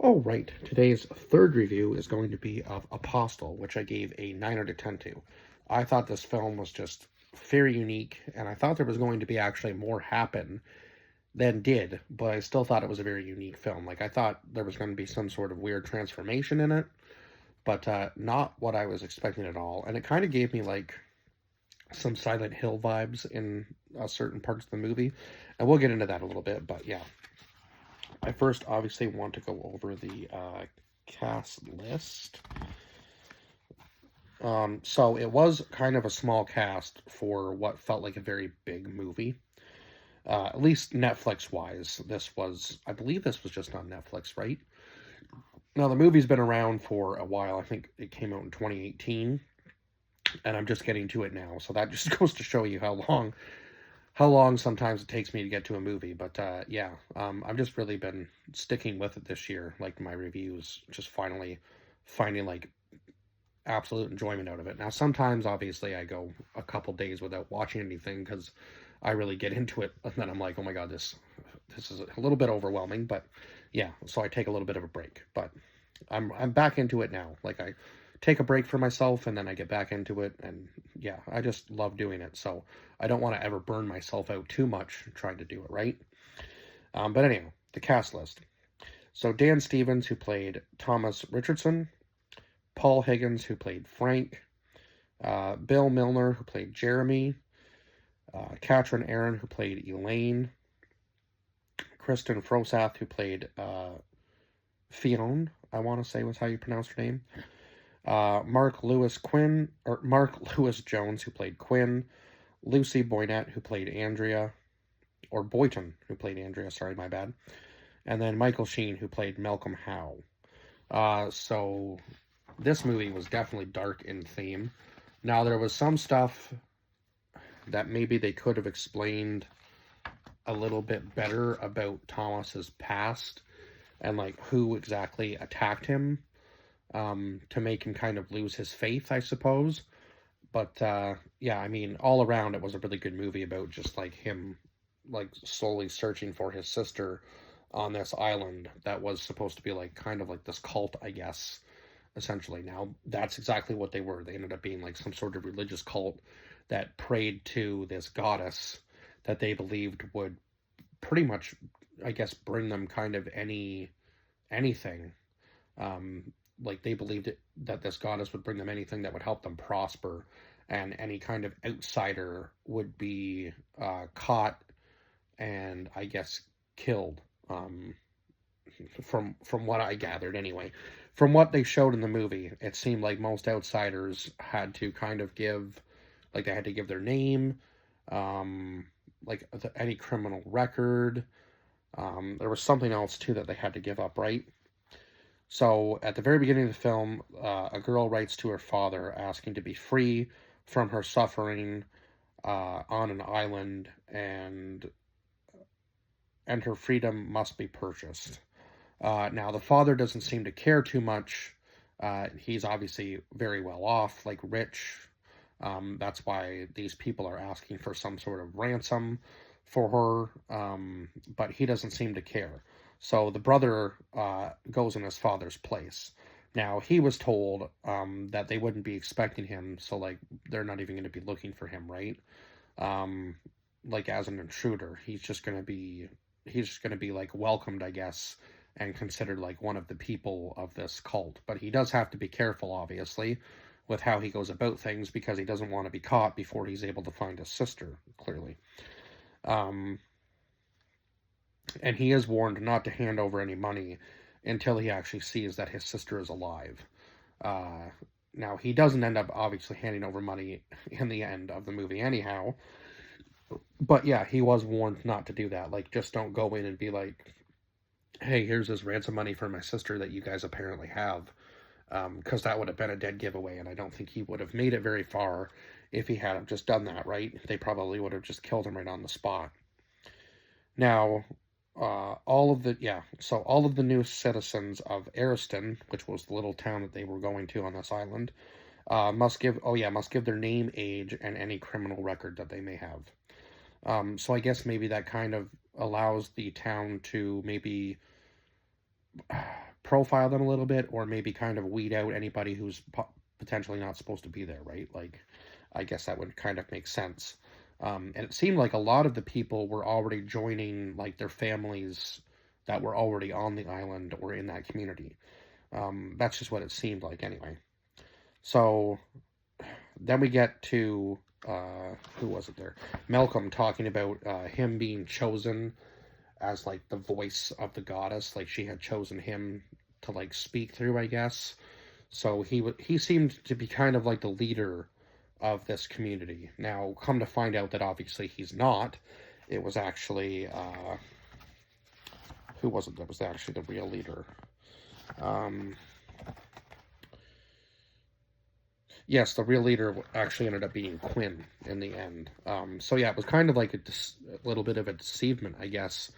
All right, today's third review is going to be of Apostle, which I gave a 9 out of 10 to. I thought this film was just very unique, and I thought there was going to be actually more happen than did, but I still thought it was a very unique film. Like, I thought there was going to be some sort of weird transformation in it, but not what I was expecting at all. And it kind of gave me, like, some Silent Hill vibes in certain parts of the movie, and we'll get into that a little bit, but yeah. I first obviously want to go over the cast list. So it was kind of a small cast for what felt like a very big movie. At least Netflix-wise, I believe this was just on Netflix, right? Now, the movie's been around for a while. I think it came out in 2018, and I'm just getting to it now. So that just goes to show you how long sometimes it takes me to get to a movie. But yeah, I've just really been sticking with it this year. Like, my reviews, just finally finding like absolute enjoyment out of it. Now, sometimes obviously I go a couple days without watching anything because I really get into it, and then I'm like, oh my god, this is a little bit overwhelming. But yeah, so I take a little bit of a break. But I'm back into it now. Like, I take a break for myself and then I get back into it, and yeah, I just love doing it. So I don't want to ever burn myself out too much trying to do it right. But anyhow, the cast list. So Dan Stevens, who played Thomas Richardson, Paul Higgins, who played Frank, Bill Milner, who played Jeremy, Katrin Aaron, who played Elaine, Kristen Frosath, who played Fionn, I want to say was how you pronounce her name, Mark Lewis Jones, who played Quinn, Lucy Boynette, who played Andrea, or Boyton, who played Andrea, sorry, my bad, and then Michael Sheen, who played Malcolm Howe. So this movie was definitely dark in theme. Now, there was some stuff that maybe they could have explained a little bit better about Thomas's past and like who exactly attacked him, to make him kind of lose his faith, I suppose. But yeah, I mean, all around it was a really good movie about just like him, like slowly searching for his sister on this island that was supposed to be like kind of like this cult, I guess, essentially. Now, that's exactly what they were. They ended up being like some sort of religious cult that prayed to this goddess that they believed would pretty much, I guess, bring them kind of anything. Like, they believed that this goddess would bring them anything that would help them prosper, and any kind of outsider would be caught and, I guess, killed. From what I gathered, anyway. From what they showed in the movie, it seemed like most outsiders had to kind of give, like, they had to give their name, like any criminal record. There was something else too that they had to give up, right? So at the very beginning of the film, a girl writes to her father asking to be free from her suffering on an island, and her freedom must be purchased. Now, the father doesn't seem to care too much. He's obviously very well off, like rich. That's why these people are asking for some sort of ransom for her, but he doesn't seem to care. So the brother goes in his father's place. Now, he was told that they wouldn't be expecting him, so like they're not even going to be looking for him, right? Like, as an intruder, he's just going to be like welcomed, I guess, and considered like one of the people of this cult. But he does have to be careful, obviously, with how he goes about things, because he doesn't want to be caught before he's able to find his sister, clearly. And he is warned not to hand over any money until he actually sees that his sister is alive. Now, he doesn't end up obviously handing over money in the end of the movie anyhow. But yeah, he was warned not to do that. Like, just don't go in and be like, hey, here's this ransom money for my sister that you guys apparently have. Because that would have been a dead giveaway, and I don't think he would have made it very far if he had just done that, right? They probably would have just killed him right on the spot. Now, all of the new citizens of Ariston, which was the little town that they were going to on this island, must give their name, age, and any criminal record that they may have. So I guess maybe that kind of allows the town to maybe profile them a little bit, or maybe kind of weed out anybody who's potentially not supposed to be there, right? Like, I guess that would kind of make sense. And it seemed like a lot of the people were already joining, like, their families that were already on the island or in that community. That's just what it seemed like anyway. So then we get to, who was it there? Malcolm talking about him being chosen as, like, the voice of the goddess. Like, she had chosen him to, like, speak through, I guess. So he seemed to be kind of like the leader of this community. Now, come to find out that obviously he's not. It was actually, who was it that was actually the real leader? Yes, the real leader actually ended up being Quinn in the end. So yeah, it was kind of like a little bit of a deceivement, I guess,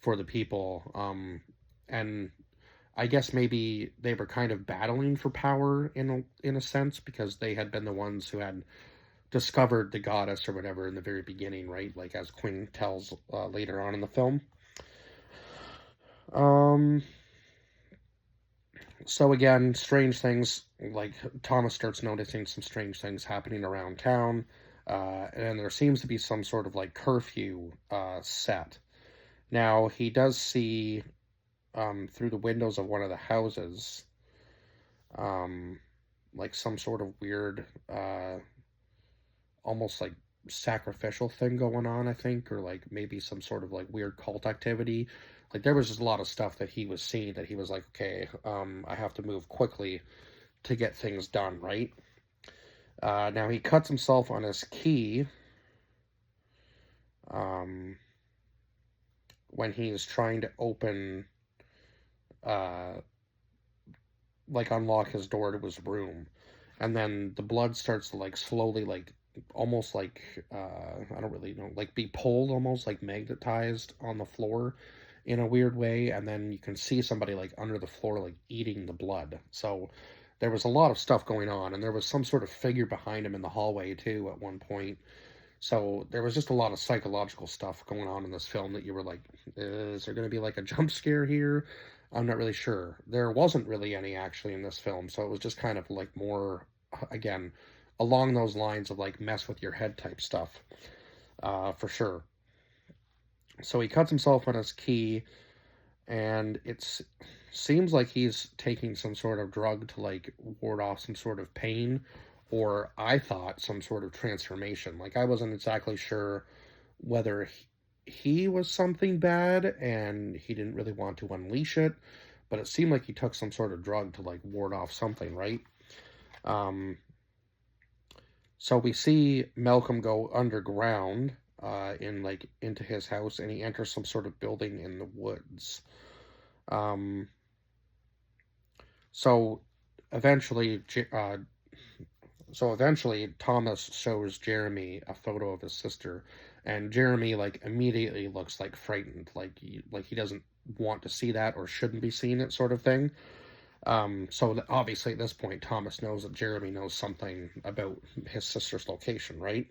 for the people. And I guess maybe they were kind of battling for power in a sense, because they had been the ones who had discovered the goddess or whatever in the very beginning, right? Like, as Quinn tells later on in the film. So again, strange things, like Thomas starts noticing some strange things happening around town, and there seems to be some sort of like curfew set. Now he does see through the windows of one of the houses, like some sort of weird, almost like sacrificial thing going on, I think, or like maybe some sort of like weird cult activity. Like, there was just a lot of stuff that he was seeing that he was like, okay, I have to move quickly to get things done, right? Now he cuts himself on his key when he is trying to open, like, unlock his door to his room, and then the blood starts to like slowly, like, almost like, I don't really know, like, be pulled, almost like magnetized on the floor in a weird way, and then you can see somebody like under the floor, like, eating the blood. So there was a lot of stuff going on, and there was some sort of figure behind him in the hallway too at one point. So there was just a lot of psychological stuff going on in this film that you were like, is there going to be like a jump scare here? I'm not really sure. There wasn't really any actually in this film, so it was just kind of like more, again, along those lines of like mess with your head type stuff, for sure. So he cuts himself on his key, and it seems like he's taking some sort of drug to like ward off some sort of pain, or I thought some sort of transformation. Like, I wasn't exactly sure whether he was something bad and he didn't really want to unleash it, but it seemed like he took some sort of drug to like ward off something, right? So we see Malcolm go underground in like into his house, and he enters some sort of building in the woods. So eventually, Thomas shows Jeremy a photo of his sister, and Jeremy like immediately looks like frightened, like he doesn't want to see that or shouldn't be seeing it, sort of thing. So obviously at this point, Thomas knows that Jeremy knows something about his sister's location, right?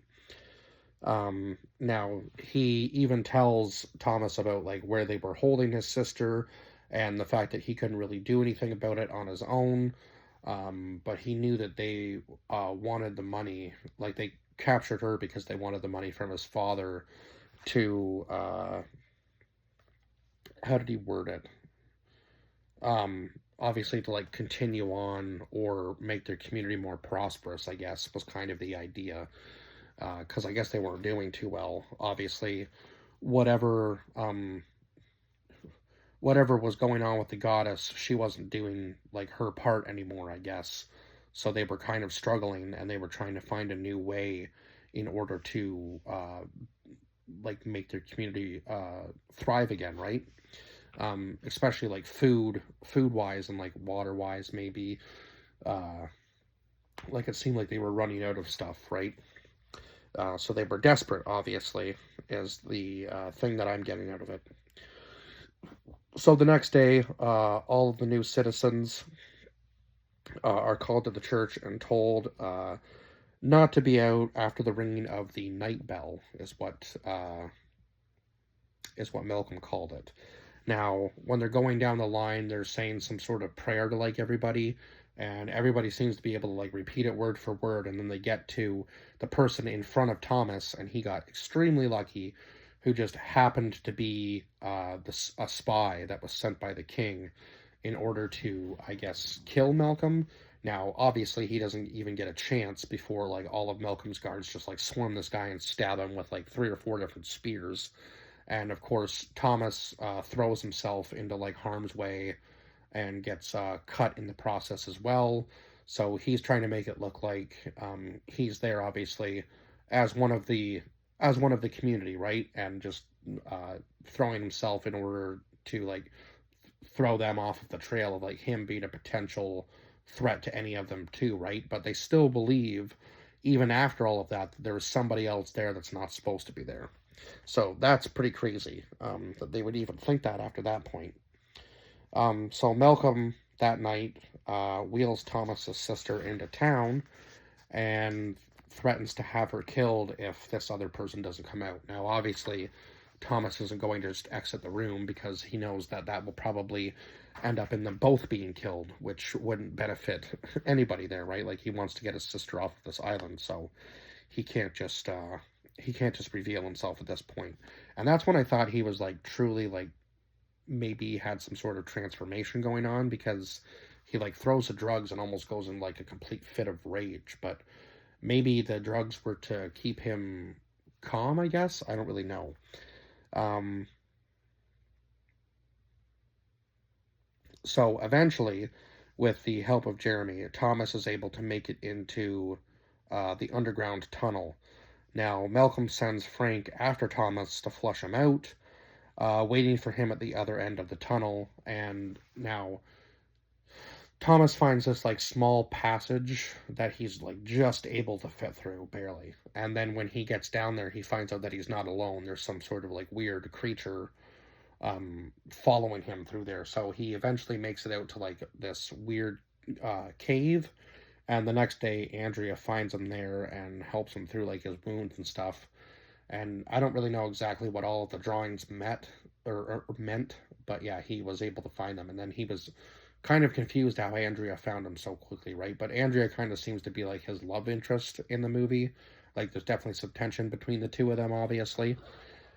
Now he even tells Thomas about like where they were holding his sister, and the fact that he couldn't really do anything about it on his own. But he knew that they wanted the money, like they captured her because they wanted the money from his father to, how did he word it? Obviously to like continue on or make their community more prosperous, I guess, was kind of the idea. Because I guess they weren't doing too well. Obviously, whatever whatever was going on with the goddess, she wasn't doing like her part anymore, I guess. So they were kind of struggling, and they were trying to find a new way in order to like make their community thrive again, right? Especially like food wise and like water wise, maybe. Like, it seemed like they were running out of stuff, right? So they were desperate, obviously, is the thing that I'm getting out of it. So the next day, all of the new citizens are called to the church and told not to be out after the ringing of the night bell, is what Malcolm called it. Now, when they're going down the line, they're saying some sort of prayer to like everybody, and everybody seems to be able to like repeat it word for word, and then they get to the person in front of Thomas, and he got extremely lucky, who just happened to be a spy that was sent by the king in order to, I guess, kill Malcolm. Now, obviously, he doesn't even get a chance before like all of Malcolm's guards just like swarm this guy and stab him with like 3 or 4 different spears. And of course, Thomas throws himself into like harm's way and gets cut in the process as well. So he's trying to make it look like he's there, obviously, as one of the community, right? And just throwing himself in order to like throw them off of the trail of like him being a potential threat to any of them too, right? But they still believe, even after all of that, there's somebody else there that's not supposed to be there. So that's pretty crazy that they would even think that after that point. So Malcolm that night wheels Thomas's sister into town and threatens to have her killed if this other person doesn't come out. Now, obviously, Thomas isn't going to just exit the room because he knows that that will probably end up in them both being killed, which wouldn't benefit anybody there, right? Like he wants to get his sister off of this island, so he can't just reveal himself at this point. And that's when I thought he was like truly like maybe had some sort of transformation going on, because he like throws the drugs and almost goes in like a complete fit of rage. But maybe the drugs were to keep him calm, I guess. I don't really know. Um, so eventually, with the help of Jeremy, Thomas is able to make it into the underground tunnel. Now, Malcolm sends Frank after Thomas to flush him out, waiting for him at the other end of the tunnel. And now Thomas finds this like small passage that he's like just able to fit through, barely. And then when he gets down there, he finds out that he's not alone. There's some sort of like weird creature following him through there. So he eventually makes it out to like this weird cave. And the next day, Andrea finds him there and helps him through like his wounds and stuff. And I don't really know exactly what all of the drawings meant, but yeah, he was able to find them. And then he was kind of confused how Andrea found him so quickly, right? But Andrea kind of seems to be like his love interest in the movie. Like there's definitely some tension between the two of them, obviously.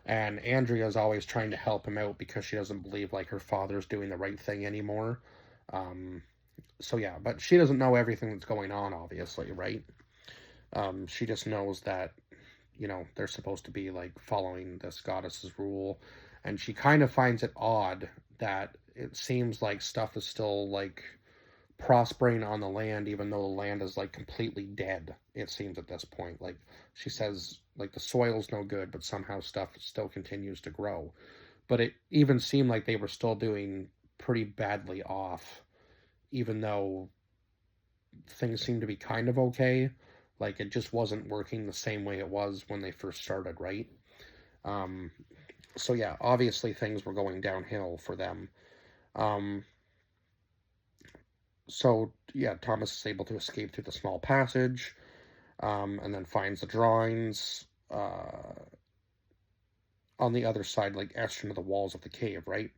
And Andrea's always trying to help him out because she doesn't believe like her father's doing the right thing anymore. Um, so yeah, but she doesn't know everything that's going on, obviously, right? She just knows that, you know, they're supposed to be like following this goddess's rule, and she kind of finds it odd that it seems like stuff is still like prospering on the land, even though the land is like completely dead. It seems at this point, like she says, like the soil's no good, but somehow stuff still continues to grow. But it even seemed like they were still doing pretty badly off, even though things seem to be kind of okay. Like it just wasn't working the same way it was when they first started, right? Um, so yeah, obviously things were going downhill for them. Um, so yeah, Thomas is able to escape through the small passage, and then finds the drawings on the other side, like etched into the walls of the cave, right?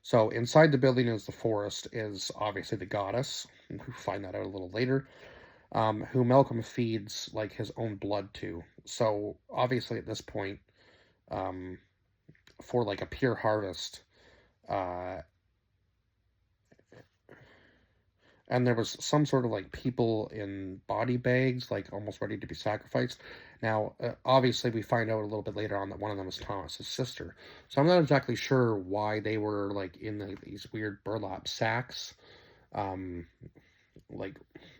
So inside the building is the forest, is obviously the goddess. We find that out a little later. Who Malcolm feeds like his own blood to. So obviously at this point, um, for like a pure harvest, uh, and there was some sort of like people in body bags, like almost ready to be sacrificed. Now, obviously, we find out a little bit later on that one of them is Thomas's sister. So I'm not exactly sure why they were like in these weird burlap sacks. Um, like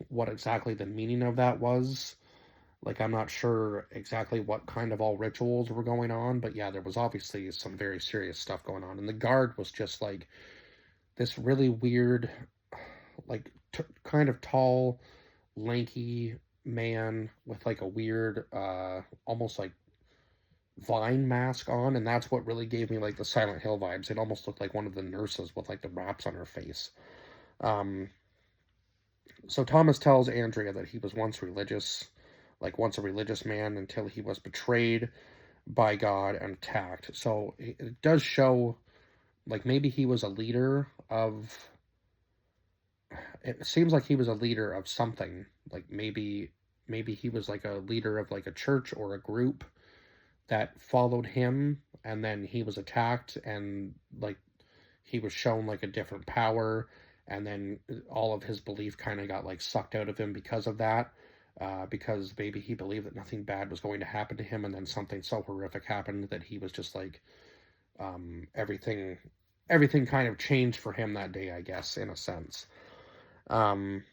what exactly the meaning of that was. Like I'm not sure exactly what kind of all rituals were going on, but yeah, there was obviously some very serious stuff going on. And the guard was just like this really weird, like kind of tall, lanky man with like a weird, almost like vine mask on, and that's what really gave me like the Silent Hill vibes. It almost looked like one of the nurses with like the wraps on her face. Um, so Thomas tells Andrea that he was once religious, like once a religious man, until he was betrayed by God and attacked. So it does show like maybe he was a leader of, it seems like he was a leader of something. Like maybe he was like a leader of like a church or a group that followed him, and then he was attacked, and like he was shown like a different power, and then all of his belief kind of got like sucked out of him because of that. Because maybe he believed that nothing bad was going to happen to him, and then something so horrific happened that he was just like, everything kind of changed for him that day, I guess, in a sense. Um,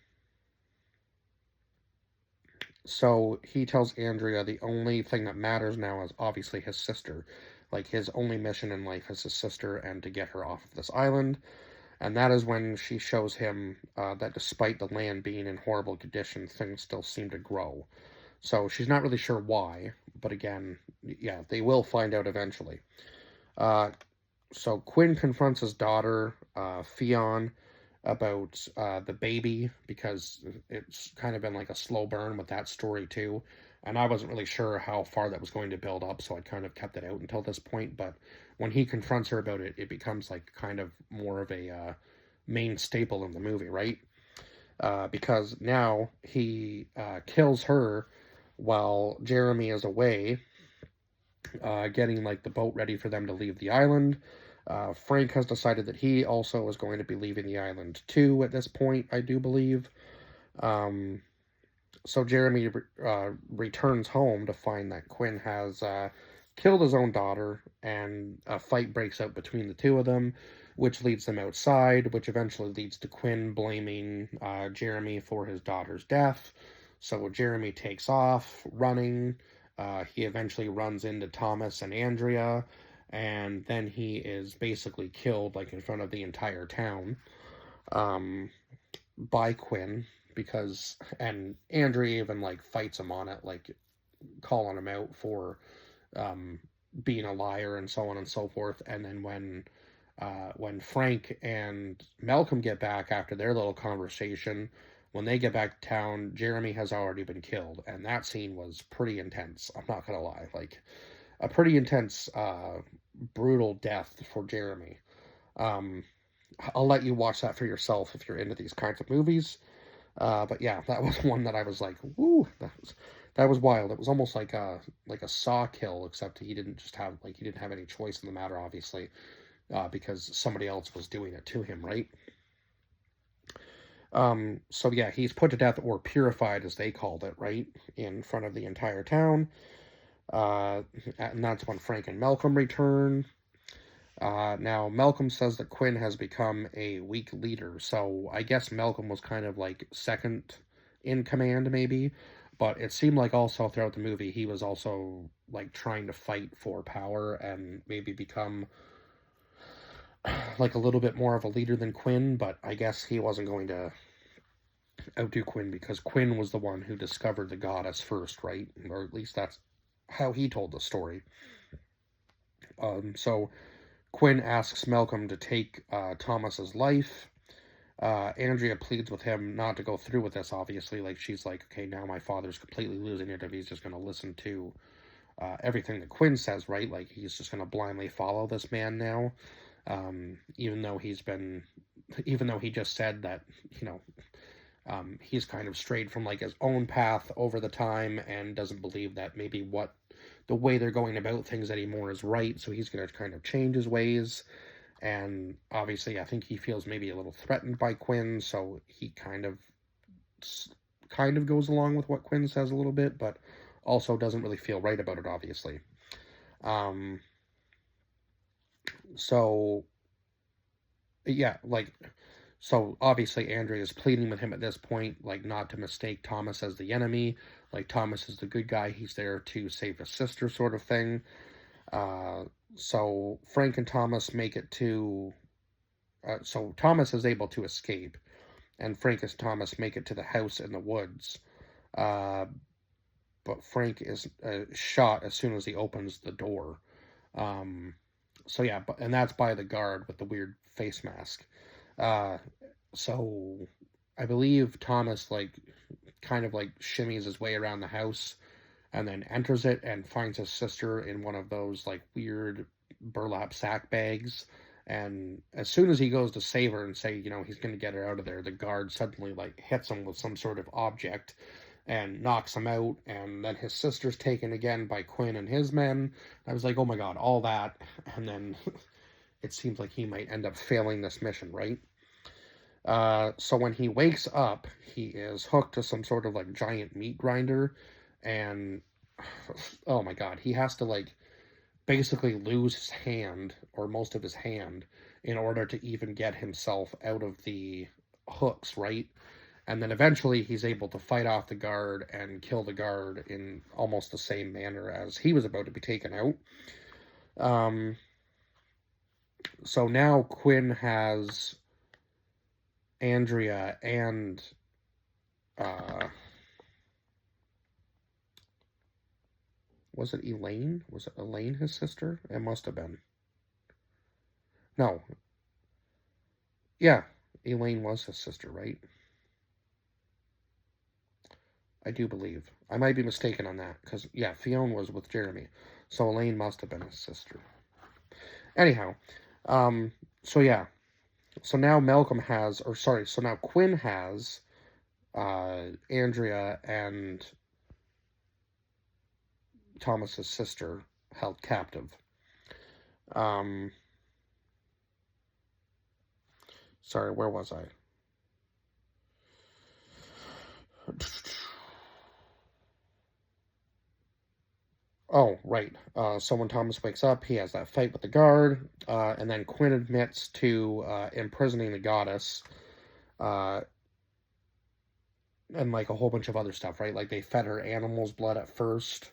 so he tells Andrea the only thing that matters now is obviously his sister. Like his only mission in life is his sister and to get her off of this island. And that is when she shows him that despite the land being in horrible condition, things still seem to grow. So she's not really sure why, but again, yeah, they will find out eventually. Uh, so Quinn confronts his daughter, Fionn, about the baby, because it's kind of been like a slow burn with that story too. And I wasn't really sure how far that was going to build up, so I kind of kept it out until this point. But when he confronts her about it, it becomes like kind of more of a main staple in the movie, right? Because now he kills her while Jeremy is away, getting like the boat ready for them to leave the island. Frank has decided that he also is going to be leaving the island too at this point, I do believe. Um, so Jeremy returns home to find that Quinn has killed his own daughter, and a fight breaks out between the two of them, which leads them outside, which eventually leads to Quinn blaming Jeremy for his daughter's death. So Jeremy takes off running. He eventually runs into Thomas and Andrea, and then he is basically killed like in front of the entire town, um, by Quinn, because, and Andrea even like fights him on it, like calling him out for um, being a liar and so on and so forth. And then when Frank and Malcolm get back after their little conversation, when they get back to town, Jeremy has already been killed, and that scene was pretty intense. I'm not gonna lie, like a pretty intense, brutal death for Jeremy. Um, I'll let you watch that for yourself if you're into these kinds of movies. But yeah, that was one that I was like, woo, that was wild. It was almost like a Saw kill, except he didn't just have like he didn't have any choice in the matter, obviously, because somebody else was doing it to him, right? So yeah, he's put to death or purified, as they called it, right, in front of the entire town. And that's when Frank and Malcolm return. Now, Malcolm says that Quinn has become a weak leader, so I guess Malcolm was kind of like second in command, maybe. But it seemed like also throughout the movie, he was also like trying to fight for power and maybe become like a little bit more of a leader than Quinn. But I guess he wasn't going to outdo Quinn because Quinn was the one who discovered the goddess first, right? Or at least that's how he told the story. So Quinn asks Malcolm to take Thomas's life. Andrea pleads with him not to go through with this, obviously. Like, she's like, okay, now my father's completely losing it if he's just going to listen to everything that Quinn says, right? Like, he's just going to blindly follow this man now. Even though even though he just said that, you know, he's kind of strayed from like his own path over the time and doesn't believe that maybe the way they're going about things anymore is right. So he's going to kind of change his ways. And obviously, I think he feels maybe a little threatened by Quinn, so he kind of goes along with what Quinn says a little bit, but also doesn't really feel right about it, obviously. Um, so yeah, like, so obviously Andrea is pleading with him at this point, like not to mistake Thomas as the enemy. Like Thomas is the good guy; he's there to save his sister, sort of thing. Uh, so Frank and Thomas make it to. So Thomas is able to escape, and Frank and Thomas make it to the house in the woods. Uh, but Frank is shot as soon as he opens the door. Um, so yeah, and that's by the guard with the weird face mask. Uh, so I believe Thomas like kind of like shimmies his way around the house and then enters it and finds his sister in one of those like weird burlap sack bags, And as soon as he goes to save her and say, he's going to get her out of there, the guard suddenly like hits him with some sort of object and knocks him out. And then his sister's taken again by Quinn and his men. I was like, oh my god, all that. And then it seems like he might end up failing this mission, right? So when he wakes up, he is hooked to some sort of like giant meat grinder. And oh my god, he has to like basically lose his hand or most of his hand in order to even get himself out of the hooks, right? And then eventually he's able to fight off the guard and kill the guard in almost the same manner as he was about to be taken out. So now Quinn has Andrea and was it Elaine? Was it Elaine, his sister? It must have been. No. Yeah, Elaine was his sister, right? I do believe. I might be mistaken on that, because, yeah, Fionn was with Jeremy. So Elaine must have been his sister. Anyhow, so yeah. So now so now Quinn has Andrea and Thomas's sister held captive. Sorry, where was I? Oh, right. So when Thomas wakes up, he has that fight with the guard, and then Quinn admits to imprisoning the goddess, and like a whole bunch of other stuff, right? Like they fed her animal's blood at first,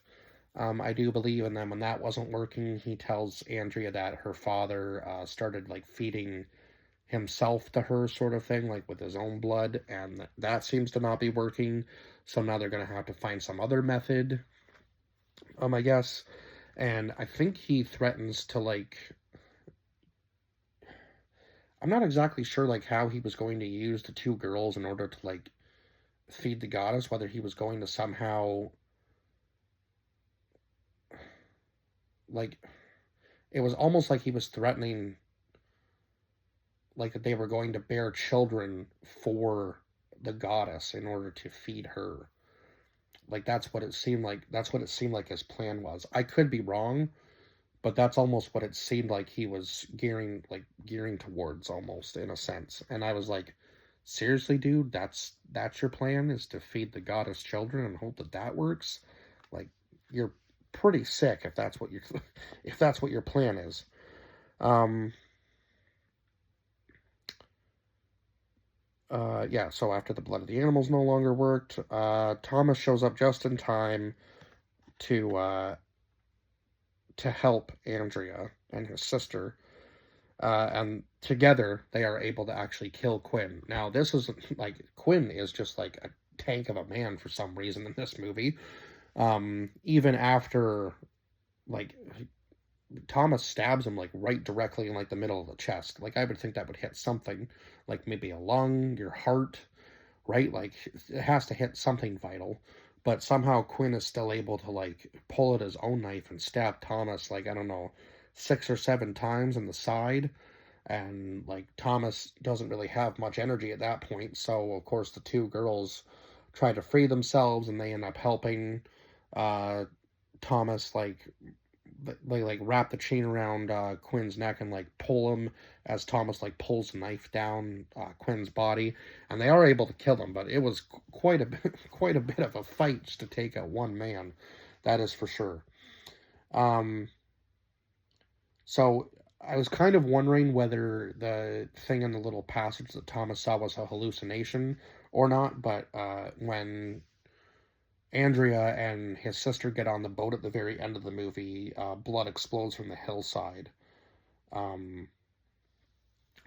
I do believe, and then when that wasn't working, he tells Andrea that her father started like feeding himself to her, sort of thing, like with his own blood, and that seems to not be working. So now they're gonna have to find some other method, I guess. And I think he threatens to like, I'm not exactly sure like how he was going to use the two girls in order to like feed the goddess, whether he was going to somehow like, it was almost like he was threatening like that they were going to bear children for the goddess in order to feed her. Like that's what it seemed like. That's what it seemed like his plan was. I could be wrong, but that's almost what it seemed like he was gearing towards, almost in a sense. And I was like, seriously, dude, that's your plan, is to feed the goddess children and hope that works? Like, you're pretty sick if that's what if that's what your plan is. Yeah, so after the blood of the animals no longer worked, Thomas shows up just in time to help Andrea and his sister, and together they are able to actually kill Quinn. Now, this is like, Quinn is just like a tank of a man for some reason in this movie. Even after, like, Thomas stabs him like right directly in like the middle of the chest. Like I would think that would hit something, like maybe a lung, your heart, right? Like it has to hit something vital. But somehow Quinn is still able to like pull out his own knife and stab Thomas like, I don't know, 6 or 7 times in the side. And like Thomas doesn't really have much energy at that point. So of course the two girls try to free themselves and they end up helping Thomas they like wrap the chain around Quinn's neck and like pull him as Thomas like pulls the knife down Quinn's body, and they are able to kill him. But it was quite a bit of a fight just to take out one man, that is for sure. So I was kind of wondering whether the thing in the little passage that Thomas saw was a hallucination or not. But when Andrea and his sister get on the boat at the very end of the movie, blood explodes from the hillside.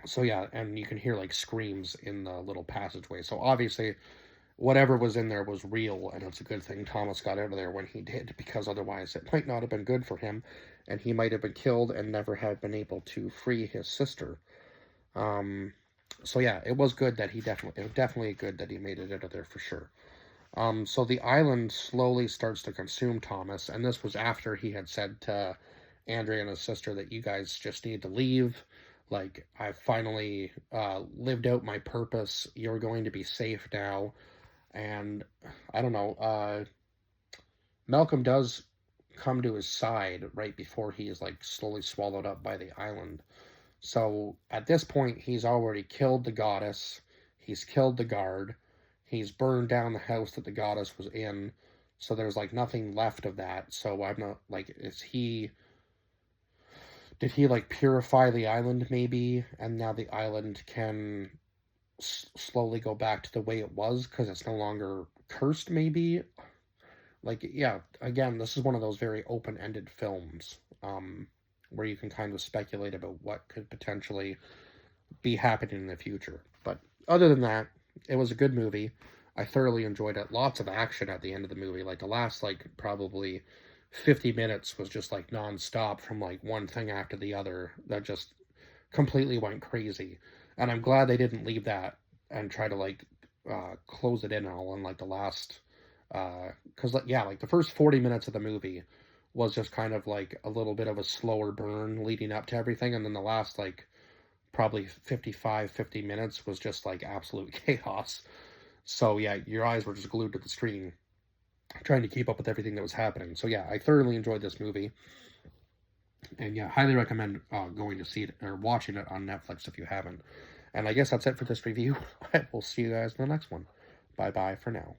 So yeah, and you can hear like screams in the little passageway. So obviously, whatever was in there was real, and it's a good thing Thomas got out of there when he did, because otherwise it might not have been good for him, and he might have been killed and never have been able to free his sister. So yeah, it was good that definitely good that he made it out of there for sure. So the island slowly starts to consume Thomas, and this was after he had said to Andrea and his sister that you guys just need to leave. Like, I finally lived out my purpose. You're going to be safe now. And I don't know, Malcolm does come to his side right before he is like slowly swallowed up by the island. So at this point, he's already killed the goddess, he's killed the guard, he's burned down the house that the goddess was in. So there's like nothing left of that. So I'm not like, did he like purify the island maybe? And now the island can slowly go back to the way it was because it's no longer cursed, maybe? Like, yeah, again, this is one of those very open-ended films, where you can kind of speculate about what could potentially be happening in the future. But other than that, it was a good movie. I thoroughly enjoyed it. Lots of action at the end of the movie. Like, the last, like, probably 50 minutes was just, like, nonstop from, like, one thing after the other that just completely went crazy. And I'm glad they didn't leave that and try to, like, close it in all in, like, the last because yeah, like the first 40 minutes of the movie was just kind of like a little bit of a slower burn leading up to everything, and then the last like probably 50 minutes was just like absolute chaos. So yeah, your eyes were just glued to the screen trying to keep up with everything that was happening. So yeah, I thoroughly enjoyed this movie, and yeah, highly recommend going to see it or watching it on Netflix if you haven't. And I guess that's it for this review. I will see you guys in the next one. Bye bye for now.